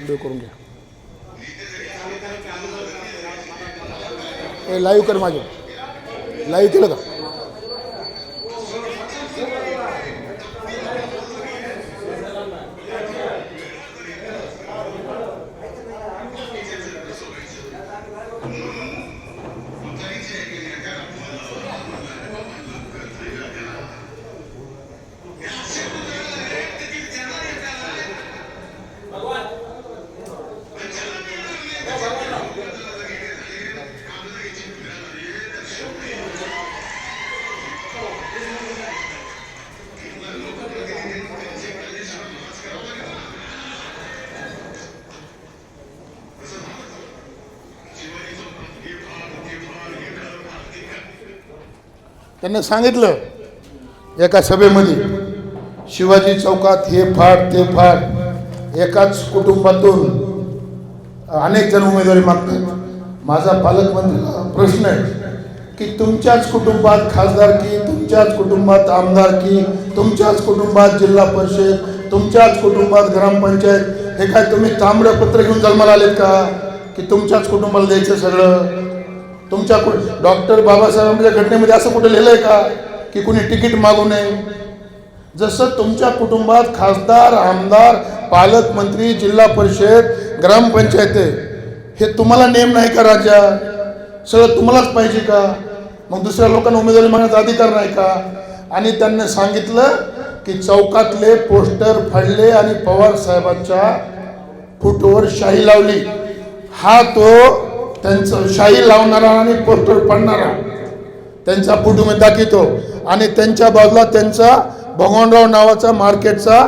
Video करून घ्या. हे लाईव्ह कर, माझे लाईव्ह केलं का? त्यांना सांगितलं एका सभेमध्ये, शिवाजी चौकात हे फाड ते फाड, एकाच कुटुंबातून अनेक जण उमेदवारी मागतात. माझा पालकमंत्र्याला प्रश्न आहे की तुमच्याच कुटुंबात खासदारकी, तुमच्याच कुटुंबात आमदारकी, तुमच्याच कुटुंबात जिल्हा परिषद, तुमच्याच कुटुंबात ग्रामपंचायत, हे काय तुम्ही ताम्रपत्र घेऊन जन्माला आलेत का की तुमच्याच कुटुंबाला द्यायचं सगळं? तुमच्या डॉक्टर बाबासाहेबांच्या घटनेमध्ये असं कुठे लिहिलंय का की कुणी तिकीट मागू नये? जसं तुमच्या कुटुंबात खासदार, आमदार, पालकमंत्री, जिल्हा परिषद, ग्रामपंचायत हे तुम्हाला नेम नाही का राज्यात? सगळं तुम्हालाच पाहिजे का? मग दुसऱ्या लोकांना उमेदवारी मागण्याचा अधिकार नाही का? आणि त्यांनी सांगितलं की चौकातले पोस्टर फाडले आणि पवार साहेबांच्या फोटोवर शाही लावली. हा तो त्यांचं शाही लावणारा आणि पोस्टर फाडणारा त्यांचा फोटो मी दाखवतो. आणि त्यांच्या बाजूला त्यांचा भगवानराव नावाचा मार्केटचा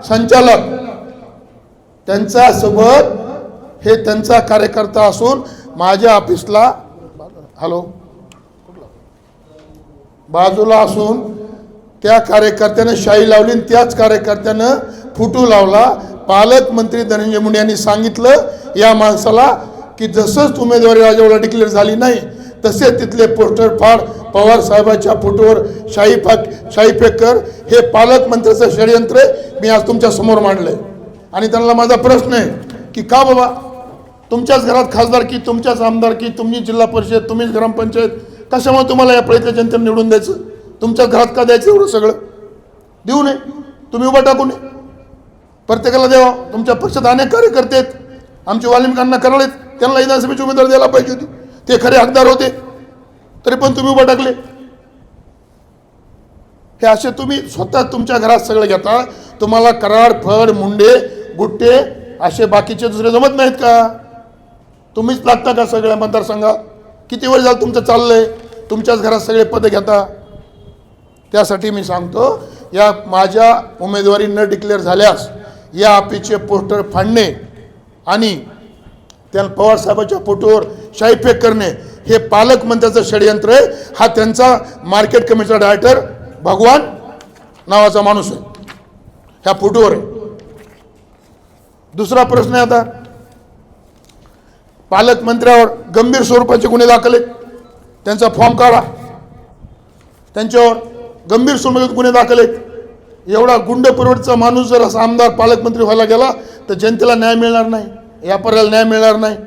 संचालक, त्यांच्या सोबत हे त्यांचा कार्यकर्ता असून माझ्या ऑफिसला बाजूला असून त्या कार्यकर्त्यानं शाही लावली आणि त्याच कार्यकर्त्यानं फोटो लावला. पालकमंत्री धनंजय मुंडे यांनी सांगितलं या माणसाला की जसंच उमेदवारी राजाला डिक्लेअर झाली नाही तसे तिथले पोस्टर फाड, पवार साहेबांच्या फोटोवर शाही फेक कर, हे पालकमंत्र्याचं षडयंत्र मी आज तुमच्या समोर मांडलंय. आणि त्यांना माझा प्रश्न आहे की का बाबा तुमच्याच घरात खासदारकी, तुमच्याच आमदारकी, तुम्ही जिल्हा परिषद, तुम्हीच ग्रामपंचायत, कशामुळे तुम्हाला या प्रयत्न जनतेने निवडून द्यायचं? तुमच्याच घरात का द्यायचं एवढं सगळं? देऊ नये, तुम्ही उभा टाकू नये, प्रत्येकाला द्यावा. तुमच्या पक्षात अनेक कार्यकर्ते आहेत, आमचे वाल्मिकांना करालेत, त्यांना विधानसभेची उमेदवार द्यायला पाहिजे होती, ते खरे हकदार होते, तरी पण तुम्ही उभा टाकले. हे असे तुम्ही स्वतः तुमच्या घरात सगळं घेता. तुम्हाला कराड, फड, मुंडे, गुट्टे असे बाकीचे दुसरे जमत नाहीत का? तुम्हीच लागता का सगळ्या मतदारसंघात? किती वेळ झालं तुमचं चाललंय? तुमच्याच घरात सगळे पद घेता. त्यासाठी मी सांगतो, या माझ्या उमेदवारी न डिक्लेअर झाल्यास या ऑफिसचे पोस्टर फाडणे आणि त्या पवार साहेबांच्या फोटोवर शाही फेक करणे हे पालकमंत्र्याचं षडयंत्र आहे. हा त्यांचा मार्केट कमिटीचा डायरेक्टर भगवान नावाचा माणूस आहे, ह्या फोटोवर आहे. दुसरा प्रश्न आहे, आता पालकमंत्र्यावर गंभीर स्वरूपाचे गुन्हे दाखल आहेत, त्यांचा फॉर्म काढा. त्यांच्यावर गंभीर स्वरूपाचे गुन्हे दाखल आहेत. एवढा गुंड पुरवठचा माणूस जर असा आमदार पालकमंत्री व्हायला गेला तर जनतेला न्याय मिळणार नाही, व्यापाऱ्याला न्याय मिळणार नाही,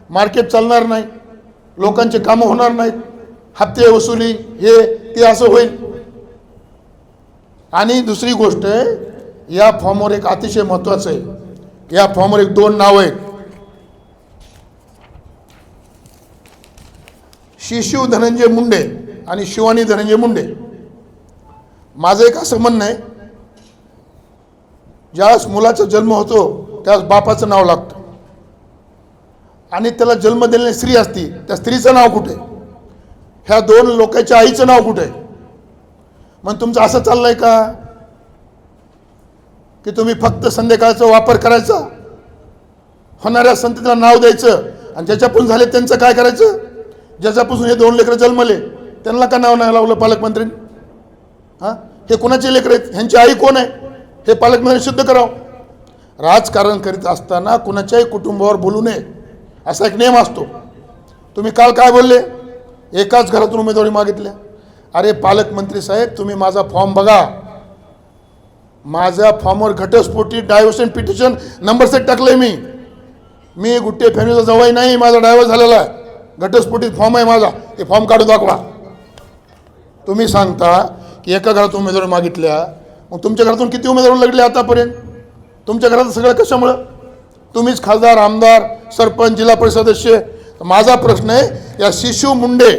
मार्केट चालणार नाही, लोकांचे कामं होणार नाहीत, हप्ते वसुली हे ते असं होईल. आणि दुसरी गोष्ट आहे, या फॉर्मवर एक अतिशय महत्त्वाचं आहे, या फॉर्मवर एक 2 नावं आहेत, शिशू धनंजय मुंडे आणि शिवानी धनंजय मुंडे. माझं एक असं म्हणणं आहे, ज्यावेळेस मुलाचा जन्म होतो त्यावेळेस बापाचं नाव लागतं आणि त्याला जन्म दिलेली स्त्री असती, त्या स्त्रीचं नाव कुठे? ह्या 2 लोकांच्या आईचं नाव कुठे? मग तुमचं असं चाललंय का की तुम्ही फक्त संध्याकाळचा वापर करायचा, होणाऱ्या संततीला नाव द्यायचं आणि ज्याच्यापासून झाले त्यांचं काय करायचं? ज्याच्यापासून हे 2 लेकरं जन्मले त्यांना का नाव नाही लावलं पालकमंत्र्यांनी? हां, हे कोणाचे लेकरं आहेत? ह्यांची आई कोण आहे हे पालकमंत्र्यांनी सिद्ध करावं. राजकारण करीत असताना कुणाच्याही कुटुंबावर बोलू नये असा एक नियम असतो. तुम्ही काल काय बोलले? एकाच घरातून उमेदवारी मागितल्या. अरे पालकमंत्री साहेब, तुम्ही माझा फॉर्म बघा, माझ्या फॉर्मवर घटस्फोटी डायव्हर्शन पिटिशन नंबर सेट टाकलंय मी. मी गुट्टे फॅमिलीचा जवाई नाही, माझा डायव्हर्स झालेला आहे, घटस्फोटित फॉर्म आहे माझा, ते फॉर्म काढून दाखवा. तुम्ही सांगता की एका घरातून उमेदवारी मागितल्या, मग तुमच्या घरातून किती उमेदवार लागले आतापर्यंत? तुमच्या घरात सगळं कशामुळं? तुम्हीच खासदार, आमदार, सरपंच, जिल्हा परिषद सदस्य. माझा प्रश्न आहे, या शिशू मुंडे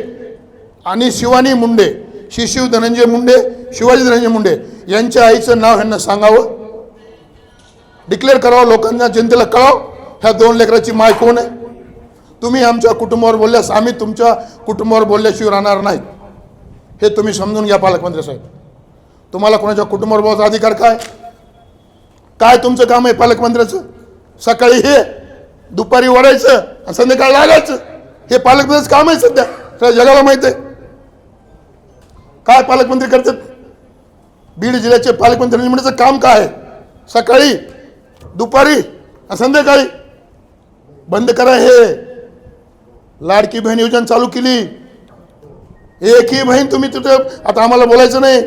आणि शिवानी मुंडे, शिशू धनंजय मुंडे, शिवाजी धनंजय मुंडे यांच्या आईचं नाव ह्यांना सांगावं, डिक्लेअर करावं, लोकांना जनतेला कळावं ह्या 2 लेकराची माय कोण आहे. तुम्ही आमच्या कुटुंबावर बोलल्यास आम्ही तुमच्या कुटुंबावर बोलल्याशिवाय राहणार नाही, हे तुम्ही समजून घ्या पालकमंत्री साहेब. तुम्हाला कोणाच्या कुटुंबावर बोलायचा अधिकार काय? काय तुमचं काम आहे पालकमंत्र्याचं? सकाळी हे, दुपारी ओढायचं आणि संध्याकाळी लागायचं, हे पालकमंत्र्याचं काम आहे. सध्या सगळ्या जगाला माहित आहे काय पालकमंत्री करतात. बीड जिल्ह्याचे पालकमंत्री म्हणण्याचं काम काय आहे? सकाळी, दुपारी आणि संध्याकाळी. बंद करा हे. लाडकी बहीण योजना चालू केली, एकही बहीण तुम्ही तिथं, आता आम्हाला बोलायचं नाही.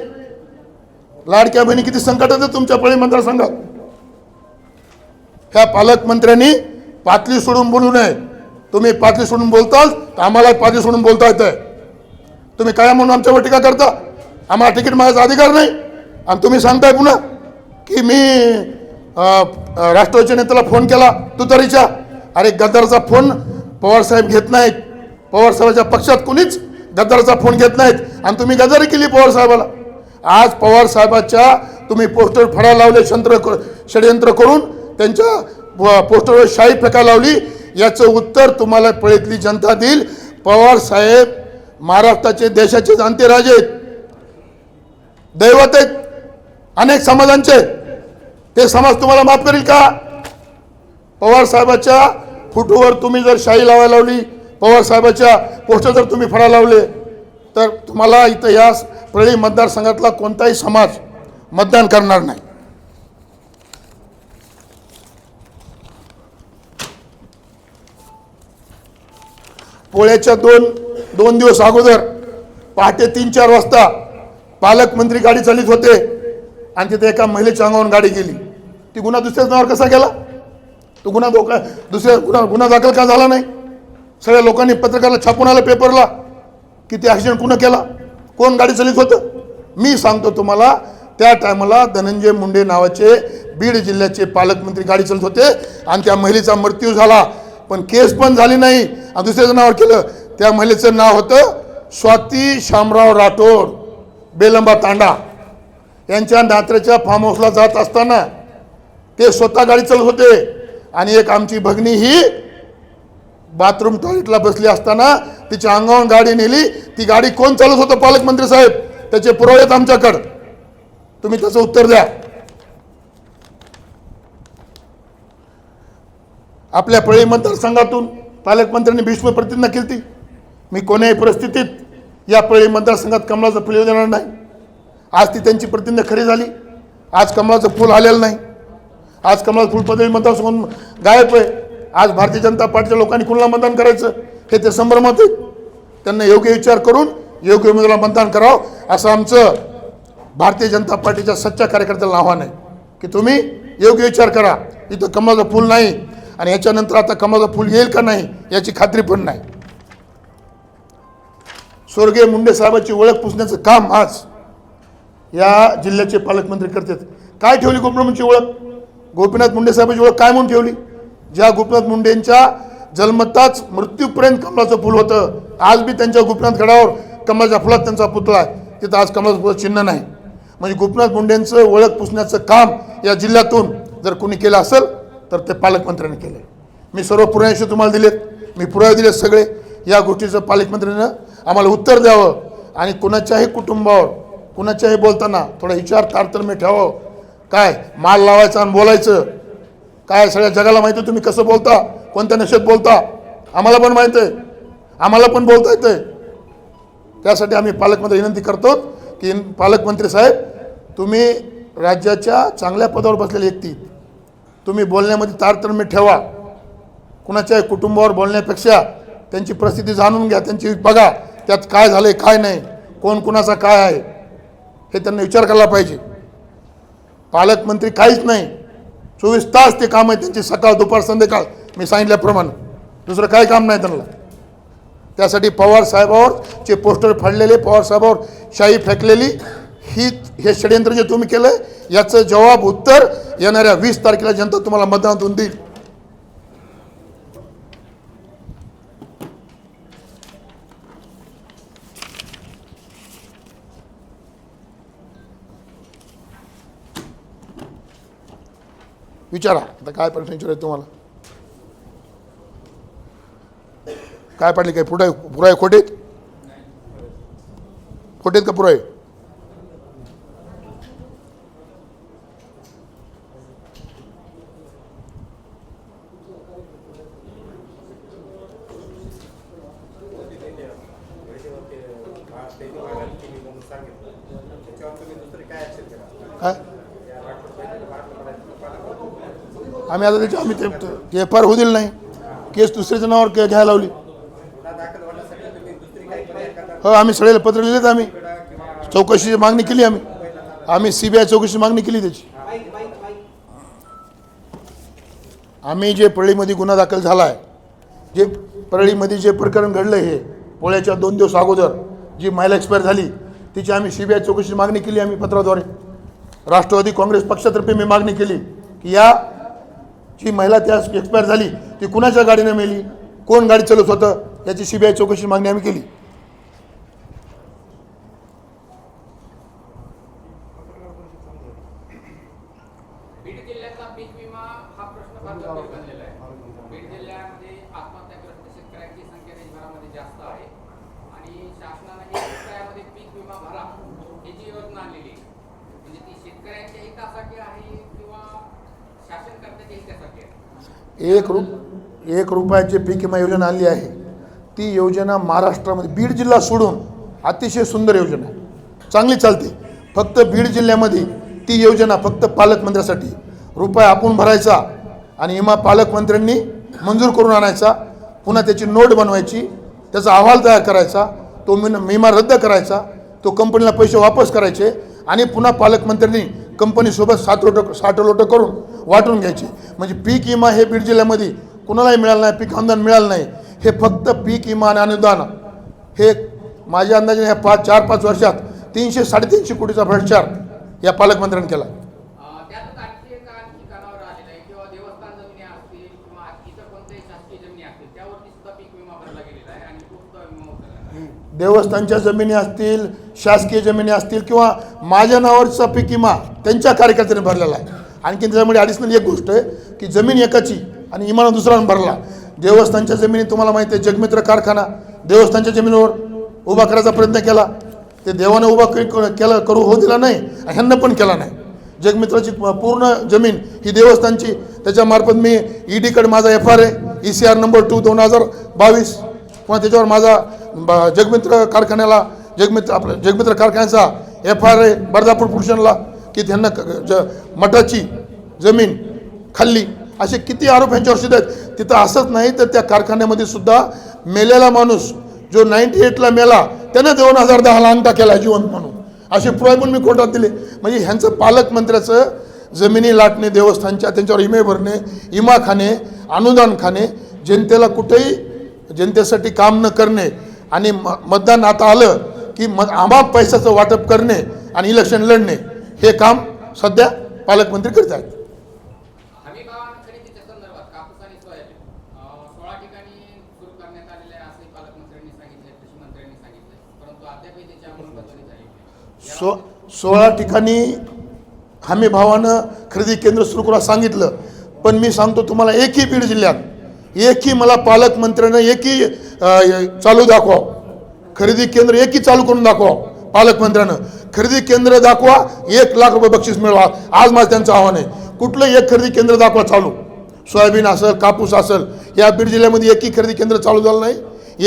लाडक्या बहिणी किती संकटात आहे तुमच्या पळी मतदारसंघात. ह्या पालकमंत्र्यांनी पातळी सोडून बोलू नये. तुम्ही पातळी सोडून बोलताल तर आम्हाला पातळी सोडून बोलता येतंय. तुम्ही काय म्हणून आमच्यावर टीका करता? आम्हाला तिकीट मागायचा अधिकार नाही आणि तुम्ही सांगताय पुन्हा की मी राष्ट्रवादीच्या नेत्याला फोन केला तुतारीच्या. अरे गद्दारचा फोन पवारसाहेब घेत नाहीत. पवारसाहेबाच्या पक्षात कुणीच गद्दारचा फोन घेत नाहीत आणि तुम्ही गद्दारी केली पवारसाहेबाला. आज पवारसाहेबाच्या तुम्ही पोस्टर फळा लावले, षडयंत्र करून त्यांच्या पोस्टरवर शाही फेका लावली. याचं उत्तर तुम्हाला पळीतली जनता देईल. पवारसाहेब महाराष्ट्राचे, देशाचे जाणते राजे आहेत, दैवत आहेत अनेक समाजांचे. ते समाज तुम्हाला माफ करील का? पवारसाहेबाच्या फोटोवर तुम्ही जर शाही लावायला लावली, पवारसाहेबाच्या पोस्टर जर तुम्ही फळा लावले, तर तुम्हाला इथं या परळी मतदारसंघातला कोणताही समाज मतदान करणार नाही. पोळ्याच्या दोन दिवस अगोदर पहाटे 3-4 वाजता पालकमंत्री गाडी चालित होते आणि तिथे एका महिलेच्या अंगावरून गाडी गेली. ती गुन्हा दुसऱ्याच नावावर कसा गेला? तो गुन्हा गुन्हा दाखल का झाला नाही? सगळ्या लोकांनी पत्रकाराला छापून आलं पेपरला की ते ॲक्सिडेंट कुणा केला, कोण गाडी चालित होतं. मी सांगतो तुम्हाला, त्या टायमाला धनंजय मुंडे नावाचे बीड जिल्ह्याचे पालकमंत्री गाडी चालत होते आणि त्या महिलेचा मृत्यू झाला, पण केस पण झाली नाही आणि दुसऱ्याचं नावावर केलं. त्या महिलेचं नाव होतं स्वाती शामराव राठोड, बेलंबा तांडा. यांच्या नात्याच्या फार्म हाऊसला जात असताना ते स्वतः गाडी चालत होते आणि एक आमची भगिनी ही बाथरूम टॉयलेटला बसली असताना तिच्या अंगावर गाडी नेली. ती गाडी कोण चालत होतं पालकमंत्री साहेब? त्याचे पुरावे आहेत आमच्याकडं, तुम्ही त्याचं उत्तर द्या. आपल्या परळी मतदारसंघातून पालकमंत्र्यांनी भीष्म प्रतिज्ञा केली, मी कोण्याही परिस्थितीत या परळी मतदारसंघात कमळाचं फुल येऊ देणार नाही. आज ती त्यांची प्रतिज्ञा खरी झाली. आज कमळाचं फूल आलेलं नाही. आज कमळाचं फूल परळी मतदारसंघातून गायब आहे. आज भारतीय जनता पार्टीच्या लोकांनी कुणाला मतदान करायचं हे ते संभ्रमात आहेत. त्यांना योग्य विचार करून योग्य उमेदवाराला मतदान करावं असं आमचं भारतीय जनता पार्टीच्या सच्च्या कार्यकर्त्याला आव्हान आहे की तुम्ही योग्य विचार करा. इथं कमळाचं फूल नाही आणि याच्यानंतर आता कमळाचं फूल येईल का नाही याची खात्री पण नाही. स्वर्गीय मुंडे साहेबांची ओळख पुसण्याचं काम आज या जिल्ह्याचे पालकमंत्री करतात. काय ठेवली गोपीनाथची ओळख? गोपीनाथ मुंडे साहेबांची ओळख काय म्हणून ठेवली? ज्या गोपीनाथ मुंडेंच्या जन्मताच मृत्यूपर्यंत कमळाचं फुल होतं, आज बी त्यांच्या गोपीनाथ गडावर कमळाच्या फुलात त्यांचा पुतळा आहे, तिथं आज कमळाचं फुलाचं चिन्ह नाही. म्हणजे गोपीनाथ मुंडेंचं ओळख पुसण्याचं काम या जिल्ह्यातून जर कोणी केलं असेल तर ते पालकमंत्र्यांनी केलं. मी सर्व पुरावे तुम्हाला दिलेत, मी पुरावे दिलेत सगळे. या गोष्टीचं पालकमंत्र्यांनं आम्हाला उत्तर द्यावं आणि कुणाच्याही कुटुंबावर कुणाच्याही बोलताना थोडा विचार तारतम्य ठेवावं. काय माल लावायचं आणि बोलायचं काय सगळ्या जगाला माहिती आहे तुम्ही कसं बोलता, कोणत्या नशेत बोलता. आम्हाला पण माहीत आहे, आम्हाला पण बोलता येतंय. त्यासाठी आम्ही पालकमंत्री विनंती करतो की पालकमंत्री साहेब, तुम्ही राज्याच्या चांगल्या पदावर बसलेले व्यक्ती, तुम्ही बोलण्यामध्ये तारतम्य ठेवा. कुणाच्याही कुटुंबावर बोलण्यापेक्षा त्यांची परिस्थिती जाणून घ्या, त्यांची बघा त्यात काय झालंय काय नाही, कोण कुणाचा काय आहे हे त्यांना विचार करायला पाहिजे. पालकमंत्री काहीच नाही, 24 तास ते काम आहे त्यांची, सकाळ दुपार संध्याकाळ मी सांगितल्याप्रमाणे, दुसरं काही काम नाही त्यांना. त्यासाठी पवार साहेबावर चे पोस्टर फाडलेले, पवार साहेबावर शाई फेकलेली, हे षडयंत्र जे तुम्ही केलं याचं जवाब उत्तर येणाऱ्या 20 तारखेला जनता तुम्हाला मतदानातून देईल. विचारा आता काय प्रश्न विचारायचं तुम्हाला. काय पाडले, काय पुढे पुरा आहे, खोटेत खोटेत का पुरा आहे? काय आम्ही आता त्याची आम्ही ते एफ आय आर होऊ दिलं नाही, केस दुसऱ्याच्या नावावर घ्यायला लावली. हो, आम्ही सगळ्याला पत्र लिहिलेत, आम्ही चौकशीची मागणी केली, आम्ही CBI चौकशीची मागणी केली त्याची. आम्ही जे परळीमध्ये गुन्हा दाखल झाला आहे, जे परळीमध्ये जे प्रकरण घडलं, हे पोळ्याच्या 2 दिवस अगोदर जी महिला एक्सपायर झाली तिची आम्ही CBI चौकशीची मागणी केली. आम्ही पत्राद्वारे राष्ट्रवादी काँग्रेस पक्षातर्फे मी मागणी केली की या जी महिला त्या एक्सपायर झाली ती कुणाच्या गाडीने मेली, कोण गाडी चालवत होतं, याची CBI चौकशीची मागणी आम्ही केली. बीड जिल्ह्याचा पीक विमा हा प्रश्न फार गंभीर बनलेला आहे. बीड जिल्ह्यामध्ये आत्महत्याग्रस्त शेतकऱ्यांची संख्या देशभरामध्ये जास्त आहे आणि शासनाने शेतकऱ्यामध्ये पीक विमा भरा ही जी योजना आणलेली आहे, म्हणजे ती शेतकऱ्यांच्या हितासाठी आहे किंवा शासनकर्त्याच्या हितासाठी आहे? 1 रुपयाची पीक विमा योजना आणली आहे. ती योजना महाराष्ट्रामध्ये बीड जिल्हा सोडून अतिशय सुंदर योजना आहे, चांगली चालते. फक्त बीड जिल्ह्यामध्ये ती योजना फक्त पालकमंत्र्यासाठी, रुपये आपण भरायचा आणि विमा पालकमंत्र्यांनी मंजूर करून आणायचा, पुन्हा त्याची नोट बनवायची, त्याचा अहवाल तयार करायचा, तो विमा रद्द करायचा, तो कंपनीला पैसे वापस करायचे आणि पुन्हा पालकमंत्र्यांनी कंपनीसोबत 60 लोटं करून वाटून घ्यायची. म्हणजे पीक विमा हे बीड जिल्ह्यामध्ये कुणालाही मिळालं नाही, पीक अनुदान मिळालं नाही. हे फक्त पीक विमा आणि अनुदान हे माझ्या अंदाजाने ह्या 4-5 वर्षात 300-350 कोटीचा भ्रष्टाचार या पालकमंत्र्यांनी केला. त्यातच आणखी एका ठिकाणावर आलेलं आहे किंवा देवस्थान जमिनी असतील किंवा इतर कोणत्याही शासकीय जमिनी असतील त्यावरती सुद्धा पीक विमा भरला गेलेला आहे आणि तो सुद्धा विमा उचलला आहे. देवस्थानच्या जमिनी असतील, शासकीय जमिनी असतील किंवा माझ्या नावावरचा पीक विमा त्यांच्या कार्यकर्त्यांनी भरलेला आहे. आणखी त्याच्यामुळे ॲडिशनल एक गोष्ट आहे की जमीन एकाची आणि इमाना दुसऱ्यानं भरला. देवस्थानच्या जमिनी तुम्हाला माहिती आहे, जगमित्र कारखाना देवस्थानच्या जमिनीवर उभा करायचा प्रयत्न केला, ते देवानं उभा केला करू होऊ दिला नाही, ह्यांना पण केला नाही. जगमित्राची पूर्ण जमीन ही देवस्थानची, त्याच्यामार्फत मी EDकडे माझा FR आहे, ECR नंबर 2 2022, किंवा त्याच्यावर माझा जगमित्र कारखान्याला जगमित्र कारखान्याचा FR आहे बर्दापूर पुरुषांना की त्यांना मठाची जमीन खाल्ली. असे किती आरोप यांच्यावर सिद्ध आहेत. तिथं असंच नाही तर त्या कारखान्यामध्ये सुद्धा मेलेला माणूस जो 98ला मेला त्यानं 2010ला अंगठा केला जिवंत म्हणून, असे पुरावे पण मी कोर्टात दिले. म्हणजे ह्यांचं पालकमंत्र्याचं जमिनी लाटणे, देवस्थानच्या त्यांच्यावर इमे भरणे, इमा खाणे, अनुदान खाणे, जनतेला कुठेही जनतेसाठी काम न करणे आणि मतदान आता आलं की आमाप पैशाचं वाटप करणे आणि इलेक्शन लढणे, हे काम सध्या पालकमंत्री करत आहेत. हमी भावानं खरेदीच्या संदर्भात कापूस आणि सोयाबीन 16 ठिकाणी सुरू करण्यात आलेले आहे असे पालकमंत्र्यांनी सांगितले, कृषी मंत्र्यांनी सांगितले, परंतु अद्यापही त्याची अंमलबजावणी झाली नाही. 16 ठिकाणी हमी भावानं खरेदी केंद्र सुरू करायला सांगितलं, पण मी सांगतो तुम्हाला एकही बीड जिल्ह्यात एकही मला पालकमंत्र्यानं एकही चालू दाखवा, खरेदी केंद्र एकही चालू करून दाखवा. पालकमंत्र्यानं खरेदी केंद्र दाखवा, 1 लाख रुपये बक्षीस मिळवा. आज माझं त्यांचं आव्हान आहे, कुठलं एक खरेदी केंद्र दाखवा चालू. सोयाबीन असेल, कापूस असेल, या बीड जिल्ह्यामध्ये एकही खरेदी केंद्र चालू झालं नाही,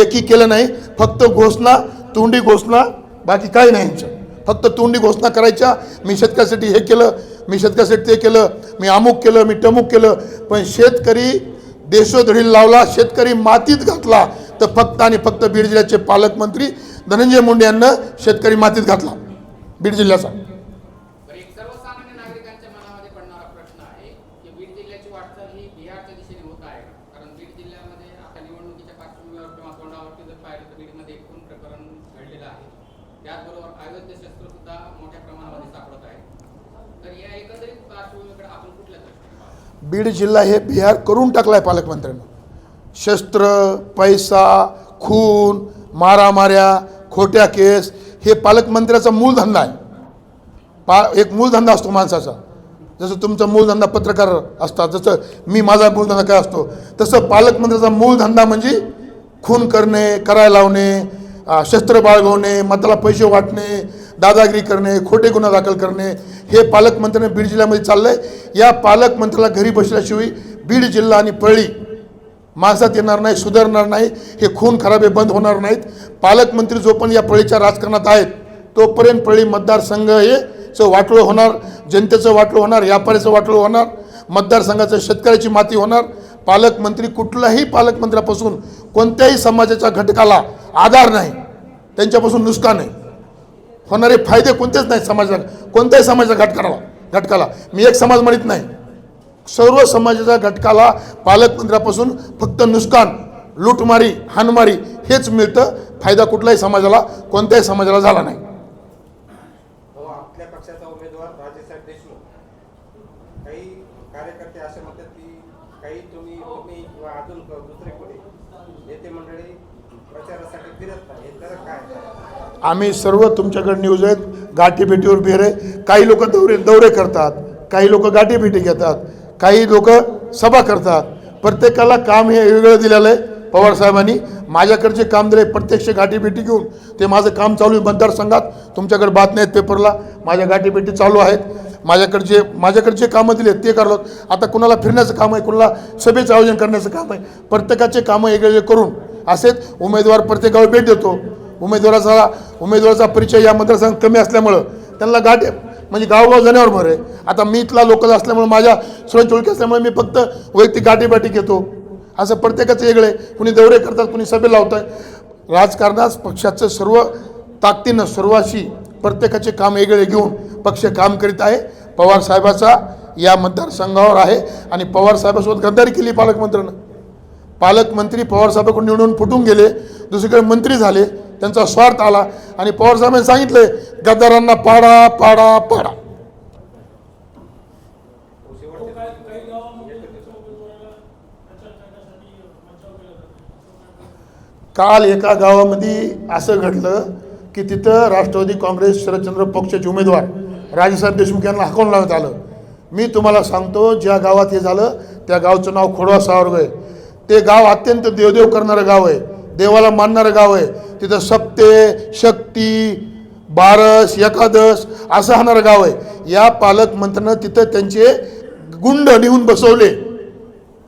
एकही केलं नाही. फक्त घोषणा, तोंडी घोषणा, बाकी काही नाही यांचं. फक्त तोंडी घोषणा करायच्या, मी शेतकऱ्यासाठी हे केलं, मी शेतकऱ्यासाठी ते केलं, मी अमुक केलं, मी टमुक केलं. पण शेतकरी देशोधडीला लावला, शेतकरी मातीत घातला तर फक्त आणि फक्त बीड जिल्ह्याचे पालकमंत्री धनंजय मुंडे यांना शेतकरी मातीत घातला बीड जिल्ह्याचा. एक सर्वसामान्य नागरिकांच्या मनामध्ये पडणारा प्रश्न आहे की बीड जिल्ह्याची वाटचाल ही बिहारच्या दिशेने होत आहे, कारण अवैध शस्त्र सुद्धा मोठ्या प्रमाणामध्ये सापडत आहे. तर या एकंदरीत पार्श्वभूमीकडे आपण कुठल्या दृष्टीने पाहतो? बीड जिल्हा हे बिहार करून टाकलाय पालकमंत्र्यांनी. शस्त्र, पैसा, खून, मारामाऱ्या, खोट्या केस हे पालकमंत्र्याचा मूलधंदा आहे. एक मूलधंदा असतो माणसाचा. जसं तुमचा मूलधंदा पत्रकार असतात, जसं माझा मूलधंदा काय असतो, तसं पालकमंत्र्याचा मूलधंदा म्हणजे खून करणे, करायला लावणे, शस्त्र बाळगवणे, मताला पैसे वाटणे, दादागिरी करणे, खोटे गुन्हा दाखल करणे हे पालकमंत्र्यांनी बीड जिल्ह्यामध्ये चाललं आहे. या पालकमंत्र्याला घरी बसल्याशिवाय बीड जिल्हा आणि पळी माणसात येणार नाही, सुधारणार नाही. हे खून खराबे बंद होणार नाहीत. पालकमंत्री जो पण या पळीच्या राजकारणात आहेत तोपर्यंत पळी मतदारसंघ हे वाटोळं होणार, जनतेचं वाटोळं होणार, व्यापाऱ्याचं वाटोळं होणार, मतदारसंघाचं शेतकऱ्याची माती होणार. पालकमंत्री कुठल्याही पालकमंत्र्यापासून कोणत्याही समाजाच्या घटकाला आधार नाही, त्यांच्यापासून नुकसान आहे. होणारे फायदे कोणतेच नाही समाजाला, कोणत्याही समाजाच्या घटकाला. मी एक समाज म्हणत नाही, सर्व समाजाच्या घटकाला पालकमंत्र्यापासून फक्त नुकसान, लूटमारी, हाणमारी हेच मिळतं. फायदा कुठल्याही समाजाला, कोणत्याही समाजाला झाला नाही. आपल्या पक्षाचा उमेदवार राजेसाहेब देशमुख, काही कार्यकर्ते असे म्हणतात की काही तुम्ही किंवा अजून दुसरे कोणी नेते मंडळी प्रचारासाठी फिरत नाही, हे खरं काय? आम्ही सर्व तुमच्याकडे न्यूज आहेत, गाठीभेटीवर बिर आहे. काही लोक दौरे करतात, काही लोक गाठीभेटी घेतात, काही लोक सभा करतात. प्रत्येकाला काम हे वेगळं दिलेलं आहे. पवार साहेबांनी माझ्याकडचे काम दिले, प्रत्यक्ष गाठीभेटी घेऊन ते माझं काम चालू आहे मतदारसंघात. तुमच्याकडे बातम्या आहेत पेपरला, माझ्या गाठीभेटी चालू आहेत. माझ्याकडचे कामं दिले ते करलो. आता कुणाला फिरण्याचं काम आहे, कुणाला सभेचं आयोजन करण्याचं काम आहे. प्रत्येकाचे कामं वेगवेगळे करून असेच उमेदवार प्रत्येक गावी भेट देतो. उमेदवाराचा परिचय या मतदारसंघात कमी असल्यामुळं त्यांना म्हणजे गावगाव जाण्यावर भर आहे. आता मी इथला लोकल असल्यामुळे, माझ्या सुरत ओळखी असल्यामुळे मी फक्त वैयक्तिक गाठीभेटी घेतो. असं प्रत्येकाचं वेगळं आहे. कुणी दौरे करतात, कुणी सभे लावत आहे. राजकारणात पक्षाचं सर्व ताकदीनं सर्वाशी प्रत्येकाचे काम वेगळे घेऊन पक्ष काम करीत आहे. पवार साहेबाचा या मतदारसंघावर आहे आणि पवार साहेबासोबत गद्दारी केली पालकमंत्र्यांनं. पालकमंत्री पवार साहेबाकडून निवडून फुटून गेले, दुसरीकडे मंत्री झाले, त्यांचा स्वार्थ आला आणि पवार साहेबांनी सांगितले गद्दारांना पाडा पाडा पाडा. काल एका गावामध्ये असं घडलं की तिथं राष्ट्रवादी काँग्रेस शरदचंद्र पक्षाचे उमेदवार राजेसाहेब देशमुख यांना हाकलून लावण्यात आलं. मी तुम्हाला सांगतो, ज्या गावात हे झालं त्या गावचं नाव खोडवा सावरग आहे. ते गाव अत्यंत देवदेव करणारं गाव आहे, देवाला मानणारं गाव आहे. तिथं सप्ते, शक्ती, बारस, एकादश असं होणारं गाव आहे. या पालकमंत्र्यानं तिथं त्यांचे गुंड नेऊन बसवले,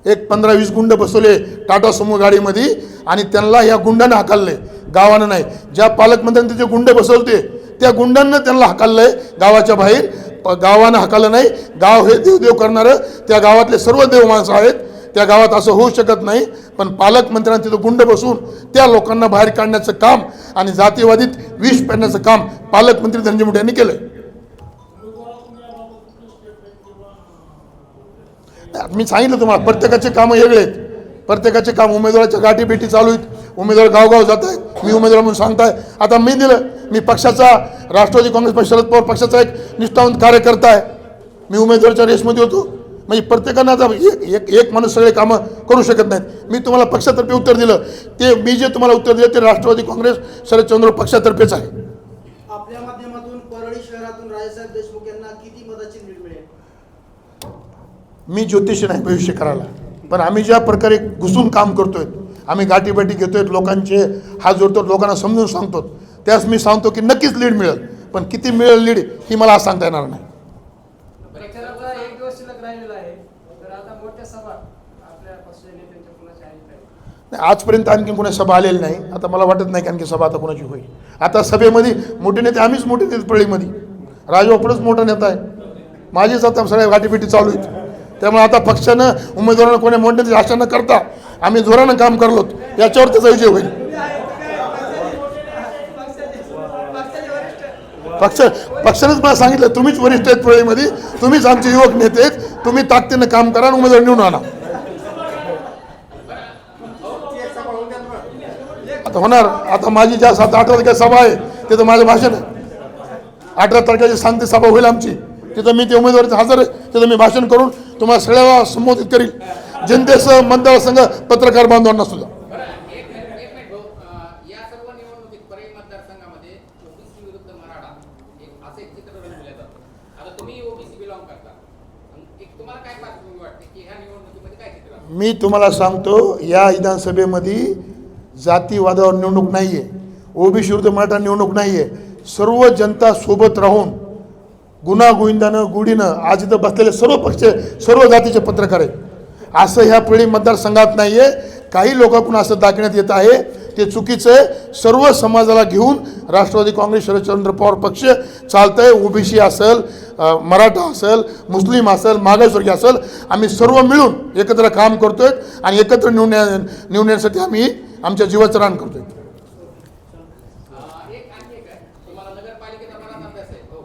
एक 15-20 गुंड बसवले टाटा सुमो गाडीमध्ये आणि त्यांना या गुंडानं हाकलले, गावानं नाही. ज्या पालकमंत्र्यांनी तिथे गुंड बसवते त्या गुंडांना त्यांना हाकललंय गावाच्या बाहेर. गावानं हाकललं नाही. गाव हे देवदेव करणारं त्या गावातले सर्व देव माणसं आहेत. त्या गावात असं होऊ शकत नाही. पण पालकमंत्र्यांनी तिथं गुंड बसून त्या लोकांना बाहेर काढण्याचं काम आणि जातीवादीत विष पेरण्याचं काम पालकमंत्री धनंजय मुंडे यांनी केलंय. मी सांगितलं तुम्हाला, प्रत्येकाचे कामं वेगळे आहेत. प्रत्येकाचे काम, उमेदवाराच्या गाठीभेटी चालू आहेत, उमेदवार गावगाव जात आहेत. मी उमेदवार म्हणून सांगताय. आता मी दिलं, मी पक्षाचा, राष्ट्रवादी काँग्रेस पक्ष, शरद पवार पक्षाचा एक निष्ठावंत कार्यकर्ता आहे. मी उमेदवाराच्या रेसमध्ये होतो. म्हणजे प्रत्येकानं आता एक माणूस सगळे कामं करू शकत नाहीत. मी तुम्हाला पक्षातर्फे उत्तर दिलं, ते मी जे तुम्हाला उत्तर दिलं ते राष्ट्रवादी काँग्रेस शरदचंद्र पक्षातर्फेच आहे. आपल्या माध्यमातून परळी शहरातून राजेसाहेब देशमुख यांना किती मताची लीड मिळेल? मी ज्योतिषी नाही भविष्य करायला, पण आम्ही ज्या प्रकारे घुसून काम करतोय, आम्ही गाठीभेटी घेतोय, लोकांचे हात जोडतो, लोकांना समजून सांगतो, त्यास मी सांगतो की नक्कीच लीड मिळेल. पण किती मिळेल लीड ही मला आज सांगता येणार नाही. एक दिवस शिल्लक राहिलेला आहे, तर आता मोठ्या सभा आपल्या पक्षाच्या नेत्यांच्या कुणाच्या आहेत? आजपर्यंत आणखी कोणी सभा आलेली नाही. आता मला वाटत नाही की आणखी सभा आता कोणाची होईल. आता सभेमध्ये मोठे नेते आम्हीच मोठे नेते. पळीमध्ये राजबापूरच मोठा नेता आहे, माझीच आता सगळ्या गाठीभेटी चालू आहेत. त्यामुळे आता पक्षानं उमेदवारांना कोणी मोठ्याची आशा न करता आम्ही जोरानं काम करलो, याच्यावर त्याचा विजय होईल. पक्षानेच मला सांगितलं, तुम्हीच वरिष्ठ आहेत पळीमध्ये, तुम्हीच आमचे युवक नेते आहेत, तुम्ही ताकदीनं काम करा आणि उमेदवार निवडून आणा. आता होणार. आता माझी ज्या 7-8 वाजता सभा आहे ते तर माझं भाषण आहे. 18 तारखेची शांती सभा होईल आमची. तिथं मी ते उमेदवार हजर आहे. तिथं मी भाषण करून तुम्हाला सगळ्याला संबोधित करील, जनतेसह मतदारसंघ पत्रकार बांधवांना सुद्धा. बरं, एक मिनिट भाऊ. या सर्व निवडणुकीत परळी मतदारसंघामध्ये ओबीसी विरुद्ध मराठा असं एक चित्र रंगवलं जातं. आता तुम्ही ओबीसी बिलॉंग करता, तुम्हाला काय पार्श्वभूमी वाटते की ह्या निवडणुकीमध्ये काय चित्र आहे? मी तुम्हाला सांगतो, या विधानसभेमध्ये जातीवादावर निवडणूक नाही आहे, ओबीसी विरुद्ध मराठा निवडणूक नाही आहे. सर्व जनता सोबत राहून गुणागोविंदानं गुढीनं आज इथं बसलेले सर्व पक्ष, सर्व जातीचे पत्रकार आहेत. असं ह्या परळी मतदारसंघात नाही आहे. काही लोकांकडून असं दाखवण्यात येत आहे, ते चुकीचं आहे. सर्व समाजाला घेऊन राष्ट्रवादी काँग्रेस शरदचंद्र पवार पक्ष चालतं आहे. ओबीसी असेल, मराठा असेल, मुस्लिम असेल, मागासवर्गीय असेल, आम्ही सर्व मिळून एकत्र काम करतोय आणि एकत्र निवडण्यासाठी आम्ही आमच्या जीवाचं रान करतोय. आणखी एक आहे, तुम्हाला नगरपालिकेचा बराच अभ्यास आहे. हो,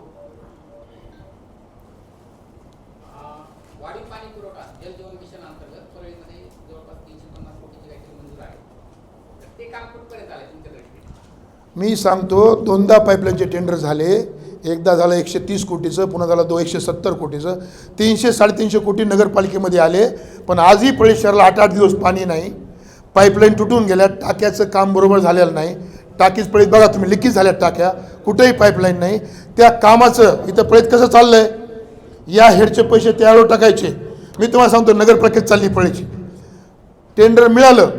वाढीव पाणी पुरवठा जल जीवन मिशन अंतर्गत परळीमध्ये जवळपास 350 कोटीची काहीतरी मंजूर आहे. तर ते काम कुठपर्यंत आले तुमच्याकडे? मी सांगतो, 2दा पाईपलाईनचे टेंडर झाले. एकदा झालं 130 कोटीचं, पुन्हा झालं 170 कोटीचं. 300-350 कोटी नगरपालिकेमध्ये आले. पण आजही परळी शहराला 8-8 दिवस पाणी नाही. पाईपलाईन तुटून गेल्या, टाक्याचं काम बरोबर झालेलं नाही. टाकीच पळीत बघा तुम्ही, लिकेज झाल्या टाक्या, कुठेही पाईपलाईन नाही. त्या कामाचं इथं पळीत कसं चाललं आहे, या हेडचे पैसे त्यावेळेवर टाकायचे. मी तुम्हाला सांगतो, नगरपालिकेत चालली पळीची. टेंडर मिळालं,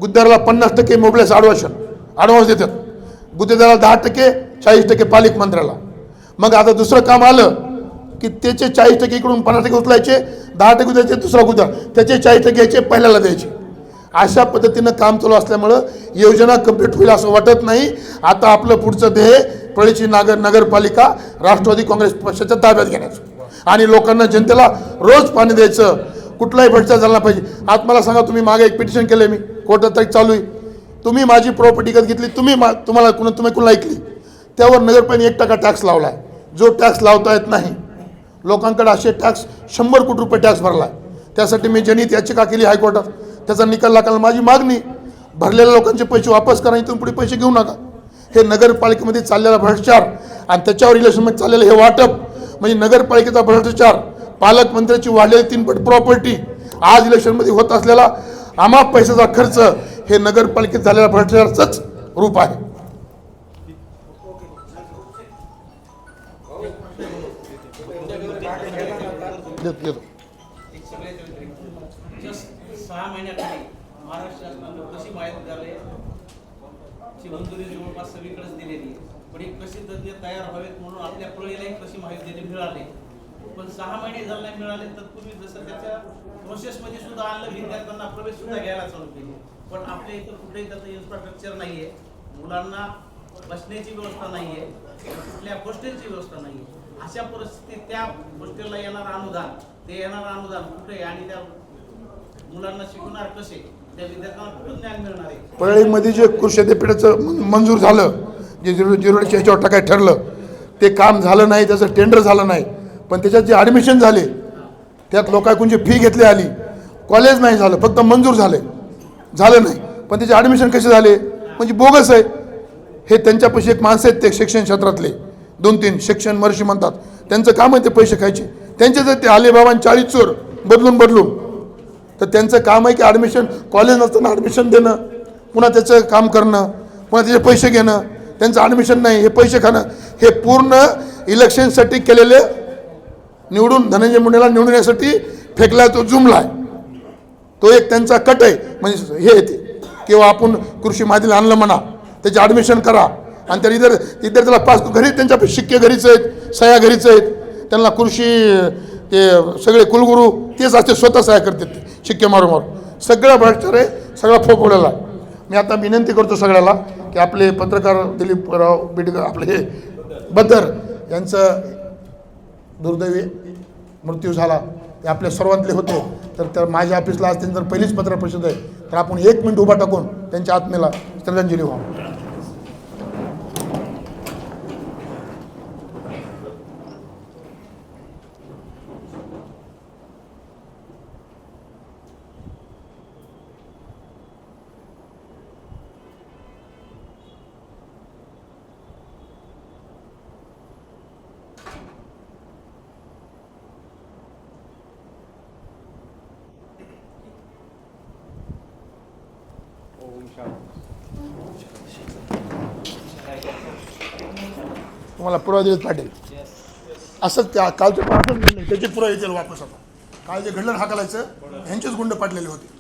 गुद्देदाराला 50% मोबल्याचं ॲडव्हान्स देतात, गुत्तेदाराला 10%, 40% पालिक मंत्र्याला. मग आता दुसरं काम आलं की त्याचे 40% इकडून 50% उचलायचे, 10% द्यायचे दुसरा गुत्तेदार, त्याचे 40% घ्यायचे, पहिल्याला द्यायचे. अशा पद्धतीनं काम चालू असल्यामुळं योजना कंप्लीट होईल असं वाटत नाही. आता आपलं पुढचं ध्येय परळीची नगरपालिका राष्ट्रवादी काँग्रेस पक्षाच्या ताब्यात घेण्याचं आणि लोकांना, जनतेला रोज पाणी द्यायचं. कुठलाही भ्रष्टाचार झाला पाहिजे. आज मला सांगा, तुम्ही मागे एक पिटिशन केलं आहे, मी कोर्टात तरी चालू आहे. तुम्ही माझी प्रॉपर्टी विकत घेतली, तुम्ही कुणाला ऐकली, त्यावर नगरपालिकेने 1% टॅक्स लावला आहे, जो टॅक्स लावता येत नाही. लोकांकडे असे टॅक्स 100 कोटी रुपये टॅक्स भरला आहे. त्यासाठी मी जनहित याचिका केली हायकोर्टात. त्याचा निकाल लागला. माझी मागणी, भरलेल्या लोकांचे पैसे वापस करा, इथून पुढे पैसे घेऊ नका. हे नगरपालिकेमध्ये चाललेला भ्रष्टाचार आणि त्याच्यावर इलेक्शनमध्ये चाललेलं हे वाटप म्हणजे नगरपालिकेचा भ्रष्टाचार, पालकमंत्र्याची वाढलेली 3 पट प्रॉपर्टी, आज इलेक्शनमध्ये होत असलेला अमाप पैशाचा खर्च, हे नगरपालिकेत झालेल्या भ्रष्टाचाराचंच रूप आहे. देतो. 6 महिन्याखाली महाराष्ट्र शासनानं कृषी महाविद्यालयाची मंजुरी जवळपास सगळीकडेच दिलेली आहे. पण एक कृषी तज्ञ तयार व्हावेत म्हणून आपल्या परळीलाही कृषी महाविद्यालय मिळाले. पण 6 महिने झाले नाही मिळाले. तत्पूर्वी जसं त्याच्या प्रोसेसमध्ये सुद्धा आणलं, विद्यार्थ्यांना प्रवेश सुद्धा घ्यायला चालू केली. पण आपल्या इथं कुठेही त्याचं इन्फ्रास्ट्रक्चर नाही आहे, मुलांना बसण्याची व्यवस्था नाही आहे, कुठल्या हॉस्टेलची व्यवस्था नाही आहे. अशा परिस्थितीत त्या हॉस्टेलला येणारं अनुदान, ते येणारं अनुदान कुठे आणि त्या मुलांना शिकवणार कसे, त्या विद्यार्थ्यांना कुठून ज्ञान मिळणार आहे? परळीमध्ये जे कृषी विद्यापीठाचं मंजूर झालं, जे 0.0च्या ह्याच्यावर टाकाय ठरलं, ते काम झालं नाही, त्याचं टेंडर झालं नाही. पण त्याच्यात जे ॲडमिशन झाले, त्यात लोकांची फी घेतली आली, कॉलेज नाही झालं, फक्त मंजूर झालं नाही. पण त्याचे ॲडमिशन कसे झाले म्हणजे बोगस आहे. हे त्यांच्यापाशी एक माणसं आहेत, ते शिक्षण क्षेत्रातले 2-3 शिक्षण महर्षी म्हणतात, त्यांचं काम आहे ते पैसे खायचे. त्यांचे जर ते अलिबाबांनी 40 चोर बदलून तर त्यांचं काम आहे की ॲडमिशन, कॉलेज नसताना ॲडमिशन देणं, पुन्हा त्याचं काम करणं, पुन्हा त्याचे पैसे घेणं. त्यांचं ॲडमिशन नाही, हे पैसे खाणं, हे पूर्ण इलेक्शनसाठी केलेले, निवडून धनंजय मुंडेला निवडून येण्यासाठी फेकला तो जुमला आहे. तो एक त्यांचा कट आहे. म्हणजे हे येते किंवा आपण कृषी महाविद्यालय आणलं म्हणा, त्याचे ॲडमिशन करा आणि त्या विद्यार्थ्याला पास घरी, त्यांच्या शिक्के घरीच आहेत, सह्या घरीच आहेत. त्यांना कृषी ते सगळे कुलगुरू तेच असते, स्वतः सह्या करतात, ते शिक्के मारून सगळं भ्रष्टाचार आहे, सगळा फोपवलेला आहे. मी आता विनंती करतो सगळ्याला की आपले पत्रकार दिलीपराव बिडकर, आपले हे बद्दर यांचं दुर्दैवी मृत्यू झाला, ते आपल्या सर्वांतले होते. तर माझ्या ऑफिसला आज त्यांनी जर पहिलीच पत्रकार परिषद आहे, तर आपण 1 मिनिट उभा टाकून त्यांच्या आत्मेला श्रद्धांजली व्हावं. तुम्हाला पुरावा दिलेत पाटील. असंच त्या कालचं पण असंच घडलं, त्याचे पुरावे येतील वापस आता. काल जे घडलं हाकलायचं ह्यांचेच गुंड पाडलेले होते.